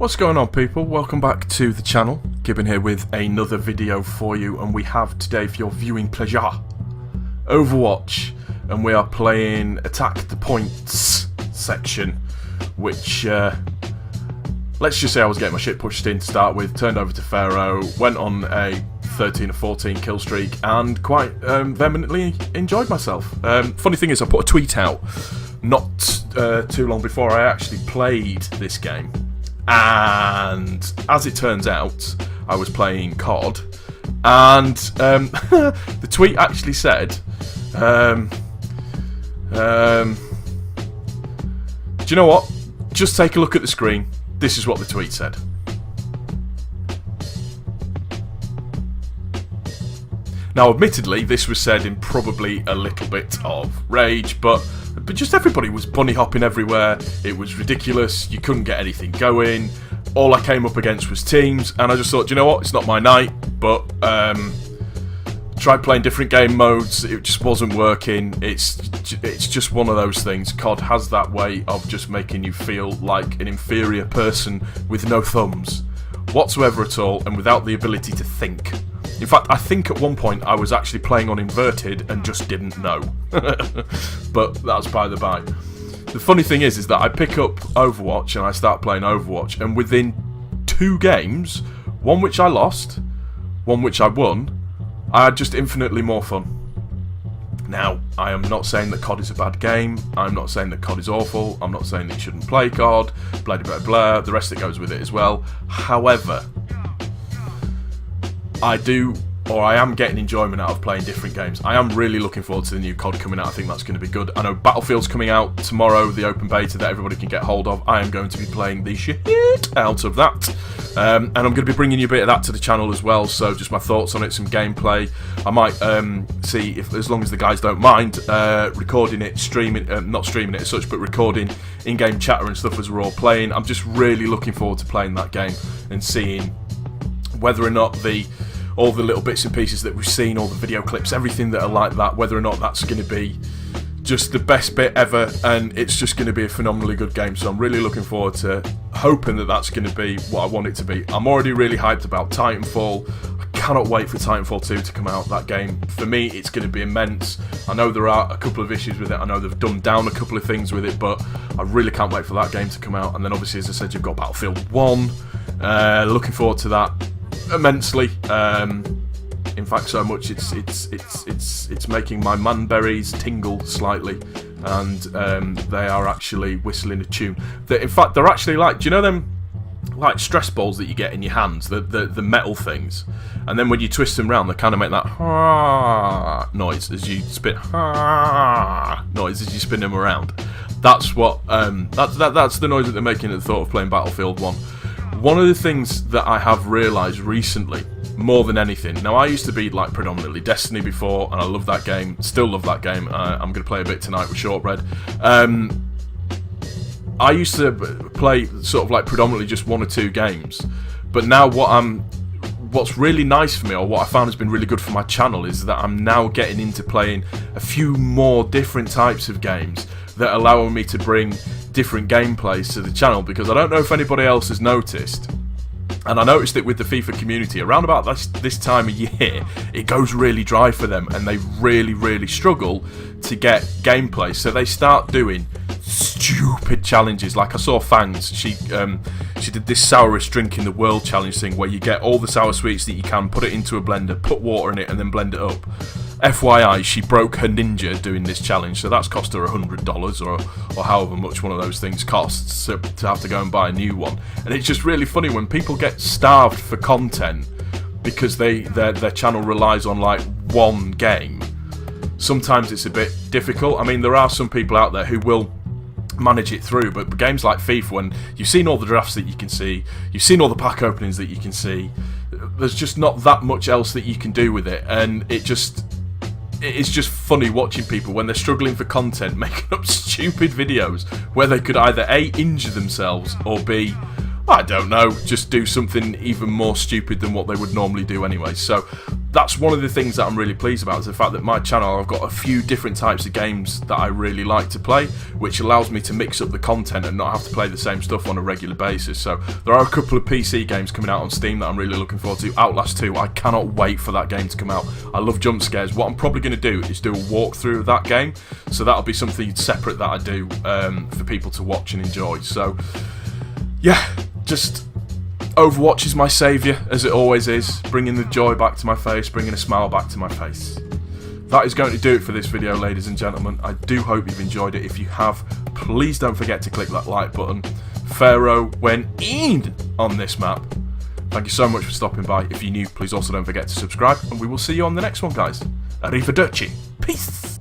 What's going on, people? Welcome back to the channel. Gibbon here with another video for you, and we have today, for your viewing pleasure, Overwatch, and we are playing Attack the Points section, which, let's just say I was getting my shit pushed in to start with, turned over to Pharaoh, went on a 13 or 14 kill streak, and quite vehemently enjoyed myself. Funny thing is, I put a tweet out not too long before I actually played this game. And as it turns out, I was playing COD, and the tweet actually said, do you know what? Just take a look at the screen. This is what the tweet said. Now, admittedly, this was said in probably a little bit of rage, but just everybody was bunny hopping everywhere. It was ridiculous. You couldn't get anything going. All I came up against was teams, and I just thought, you know what? It's not my night, but tried playing different game modes. It just wasn't working. It's just one of those things. COD has that way of just making you feel like an inferior person with no thumbs whatsoever at all, and without the ability to think. In fact, I think at one point I was actually playing on inverted and just didn't know. But that's by the by. The funny thing is that I pick up Overwatch and I start playing Overwatch, and within 2 games, one which I lost, one which I won, I had just infinitely more fun. Now, I am not saying that COD is a bad game. I'm not saying that COD is awful. I'm not saying that you shouldn't play COD, blah blah blah, the rest that goes with it as well. However, I am getting enjoyment out of playing different games. I am really looking forward to the new COD coming out. I think that's going to be good. I know Battlefield's coming out tomorrow, the open beta that everybody can get hold of. I am going to be playing the shit out of that. And I'm going to be bringing you a bit of that to the channel as well, so just my thoughts on it, some gameplay. I might see if, as long as the guys don't mind, recording it, not streaming it as such, but recording in-game chatter and stuff as we're all playing. I'm just really looking forward to playing that game and seeing whether or not all the little bits and pieces that we've seen, all the video clips, everything that are like that, whether or not that's going to be just the best bit ever, and it's just going to be a phenomenally good game. So I'm really looking forward to hoping that that's going to be what I want it to be. I'm already really hyped about Titanfall. I cannot wait for Titanfall 2 to come out. That game, for me, it's going to be immense. I know there are a couple of issues with it. I know they've dumbed down a couple of things with it, but I really can't wait for that game to come out. And then obviously, as I said, you've got Battlefield 1. Looking forward to that immensely. In fact, so much it's making my manberries tingle slightly, and they are actually whistling a tune. In fact, they're actually like, do you know them like stress balls that you get in your hands, the metal things, and then when you twist them round, they kind of make that noise as you spin noise as you spin them around. That's what that's the noise that they're making at the thought of playing Battlefield 1. One of the things that I have realised recently, more than anything, now I used to be like predominantly Destiny before, and I love that game, still love that game. I'm going to play a bit tonight with Shortbread. I used to play sort of like predominantly just 1 or 2 games, but now what's really nice for me, or what I found has been really good for my channel, is that I'm now getting into playing a few more different types of games that allow me to bring different gameplays to the channel, because I don't know if anybody else has noticed, and I noticed it with the FIFA community, around about this time of year, it goes really dry for them, and they really struggle to get gameplay, so they start doing stupid challenges. Like I saw Fangs, she did this sourest drink in the world challenge thing, where you get all the sour sweets that you can, put it into a blender, put water in it, and then blend it up. FYI, she broke her ninja doing this challenge, so that's cost her $100 or however much one of those things costs to have to go and buy a new one. And it's just really funny when people get starved for content because their channel relies on like one game. Sometimes it's a bit difficult. I mean, there are some people out there who will manage it through, but games like FIFA, when you've seen all the drafts that you can see, you've seen all the pack openings that you can see, there's just not that much else that you can do with it, and it's just funny watching people when they're struggling for content making up stupid videos where they could either A, injure themselves, or B, I don't know, just do something even more stupid than what they would normally do anyway. So that's one of the things that I'm really pleased about, is the fact that my channel, I've got a few different types of games that I really like to play, which allows me to mix up the content and not have to play the same stuff on a regular basis. So there are a couple of PC games coming out on Steam that I'm really looking forward to. Outlast 2, I cannot wait for that game to come out. I love jump scares. What I'm probably going to do is do a walkthrough of that game, so that'll be something separate that I do for people to watch and enjoy. So yeah, just Overwatch is my saviour, as it always is, bringing the joy back to my face, bringing a smile back to my face. That is going to do it for this video, ladies and gentlemen. I do hope you've enjoyed it. If you have, please don't forget to click that like button. Pharaoh went in on this map. Thank you so much for stopping by. If you're new, please also don't forget to subscribe, and we will see you on the next one, guys. Arrivederci. Peace.